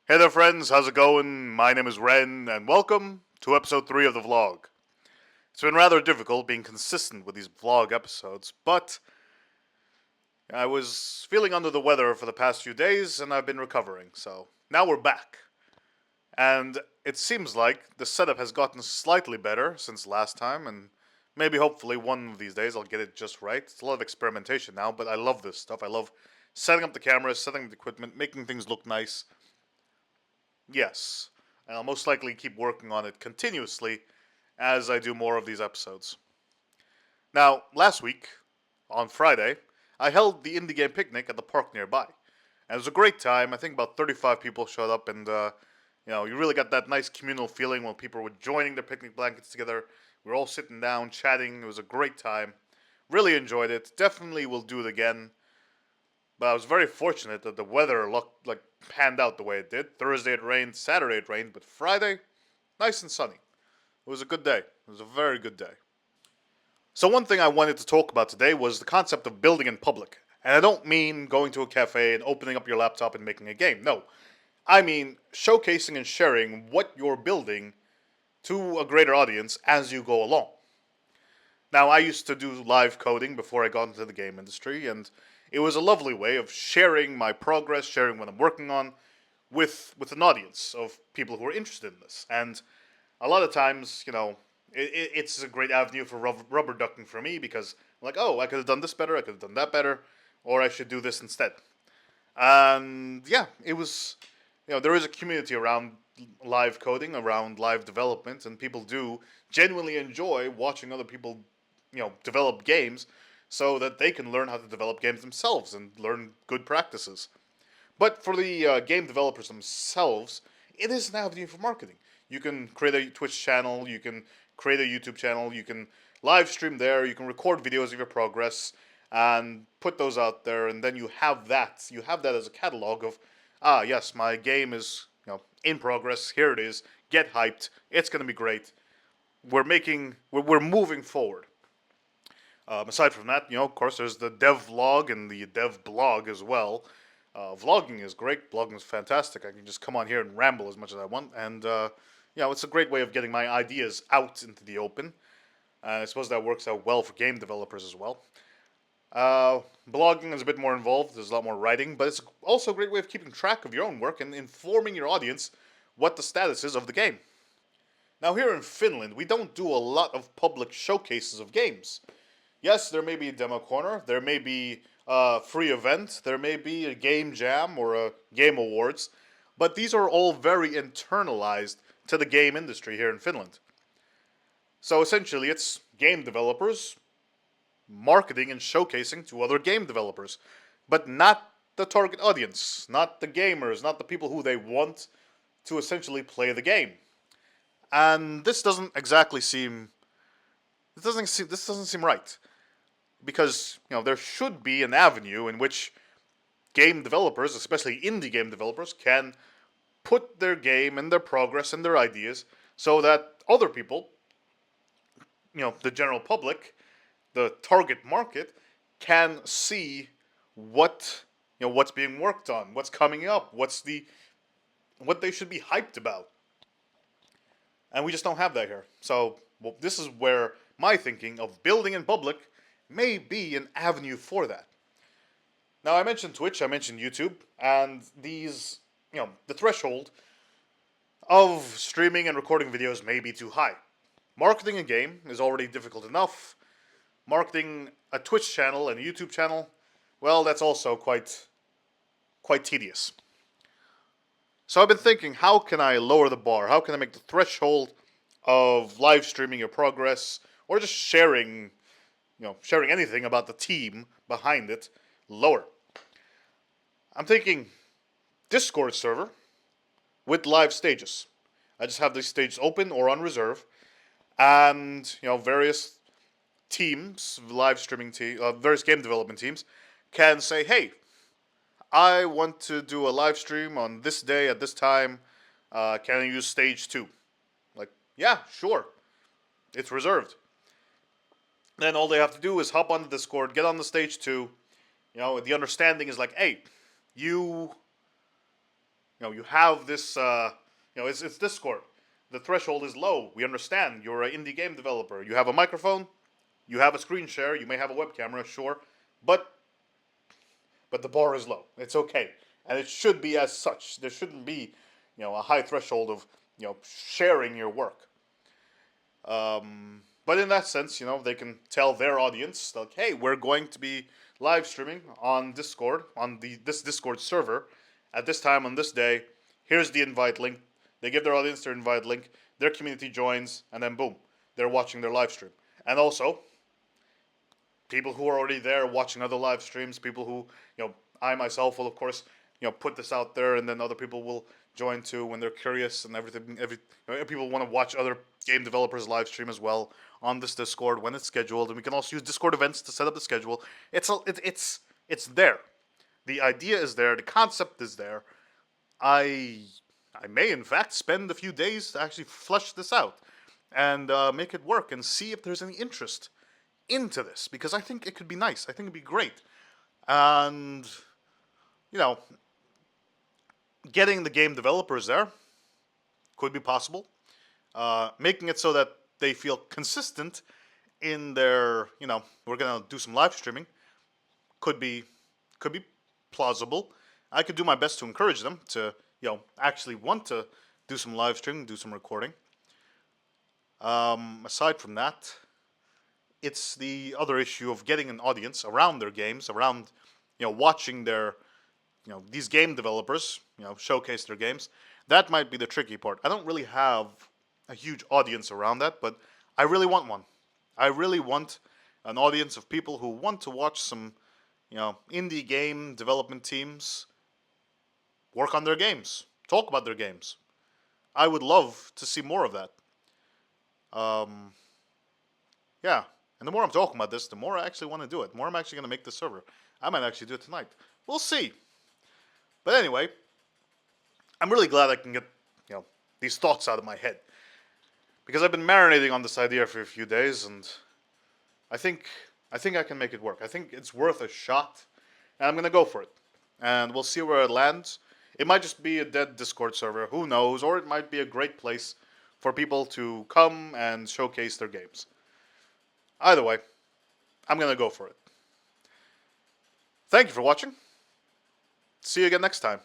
Hey there, friends. How's it going? My name is Ren, and welcome to episode 3 of the vlog. It's been rather difficult being consistent with these vlog episodes, but I was feeling under the weather for the past few days, and I've been recovering, so now we're back. And it seems like the setup has gotten slightly better since last time, and maybe hopefully one of these days I'll get it just right. It's a lot of experimentation now, but I love this stuff. I love setting up the cameras, setting up the equipment, making things look nice. Yes, and I'll most likely keep working on it continuously as I do more of these episodes. Now, last week, on Friday, I held the indie game picnic at the park nearby. And it was a great time. I think about 35 people showed up, and you really got that nice communal feeling when people were joining their picnic blankets together. We were all sitting down, chatting. It was a great time. Really enjoyed it. Definitely will do it again. But I was very fortunate that the weather panned out the way it did. Thursday it rained, Saturday it rained, but Friday, nice and sunny. It was a good day. It was a very good day. So one thing I wanted to talk about today was the concept of building in public. And I don't mean going to a cafe and opening up your laptop and making a game. No. I mean showcasing and sharing what you're building to a greater audience as you go along. Now, I used to do live coding before I got into the game industry, and it was a lovely way of sharing my progress, sharing what I'm working on with an audience of people who are interested in this. And a lot of times, it's a great avenue for rubber ducking for me because I'm like, oh, I could have done this better, I could have done that better, or I should do this instead. And yeah, it was, there is a community around live coding, around live development, and people do genuinely enjoy watching other people, develop games so that they can learn how to develop games themselves and learn good practices. But for the game developers themselves, it is an avenue for marketing. You can create a Twitch channel, you can create a YouTube channel, you can live stream there, you can record videos of your progress and put those out there, and then you have that. You have that as a catalog of, yes, my game is in progress. Here it is. Get hyped. It's gonna be great. We're moving forward. Aside from that, of course, there's the dev vlog and the dev blog as well. Vlogging is great. Blogging is fantastic. I can just come on here and ramble as much as I want, and it's a great way of getting my ideas out into the open. I suppose that works out well for game developers as well. Blogging is a bit more involved. There's a lot more writing, but it's also a great way of keeping track of your own work and informing your audience what the status is of the game. Now, here in Finland, we don't do a lot of public showcases of games. Yes, there may be a demo corner, there may be a free event, there may be a game jam or a game awards, but these are all very internalized to the game industry here in Finland. So essentially, it's game developers marketing and showcasing to other game developers, but not the target audience, not the gamers, not the people who they want to essentially play the game. And this doesn't exactly seem this doesn't seem right, because there should be an avenue in which game developers, especially indie game developers, can put their game and their progress and their ideas so that other people, the general public, the target market, can see what's being worked on, what's coming up, what they should be hyped about. And we just don't have that here. So, this is where my thinking of building in public may be an avenue for that. Now, I mentioned Twitch, I mentioned YouTube, and these, the threshold of streaming and recording videos may be too high. Marketing a game is already difficult enough. Marketing a Twitch channel and a YouTube channel, well, that's also quite tedious. So I've been thinking, how can I lower the bar? How can I make the threshold of live streaming your progress or just sharing anything about the team behind it lower? I'm thinking Discord server with live stages. I just have these stages open or on reserve, and various teams, live streaming team, various game development teams can say, hey, I want to do a live stream on this day at this time. Can I use stage 2? Like, yeah, sure. It's reserved. Then all they have to do is hop on the Discord, get on the stage 2. The understanding is like, hey, you You have this. It's Discord. The threshold is low. We understand. You're an indie game developer. You have a microphone. You have a screen share. You may have a web camera, sure, but the bar is low. It's okay, and it should be as such. There shouldn't be, a high threshold of sharing your work. But in that sense, they can tell their audience like, hey, we're going to be live streaming on Discord on this Discord server at this time on this day. Here's the invite link. They give their audience their invite link. Their community joins, and then boom, they're watching their live stream. And also, people who are already there watching other live streams, people who, I myself will of course, put this out there, and then other people will join too when they're curious and everything. People want to watch other game developers live stream as well on this Discord when it's scheduled, and we can also use Discord events to set up the schedule. It's there. The idea is there. The concept is there. I I may in fact spend a few days to actually flesh this out and make it work and see if there's any interest into this, because I think it could be nice. I think it'd be great. And, you know, getting the game developers there could be possible. Making it so that they feel consistent in their, we're gonna do some live streaming could be plausible. I could do my best to encourage them to, actually want to do some live streaming, do some recording. Aside from that, it's the other issue of getting an audience around their games, around, watching their, these game developers, showcase their games. That might be the tricky part. I don't really have a huge audience around that, but I really want one. I really want an audience of people who want to watch some, indie game development teams work on their games, talk about their games. I would love to see more of that. Um, yeah, and the more I'm talking about this, the more I actually want to do it. The more I'm actually going to make the server. I might actually do it tonight. We'll see. But anyway, I'm really glad I can get, these thoughts out of my head, because I've been marinating on this idea for a few days, and I think I can make it work. I think it's worth a shot, and I'm gonna go for it. And we'll see where it lands. It might just be a dead Discord server, who knows, or it might be a great place for people to come and showcase their games. Either way, I'm gonna go for it. Thank you for watching. See you again next time.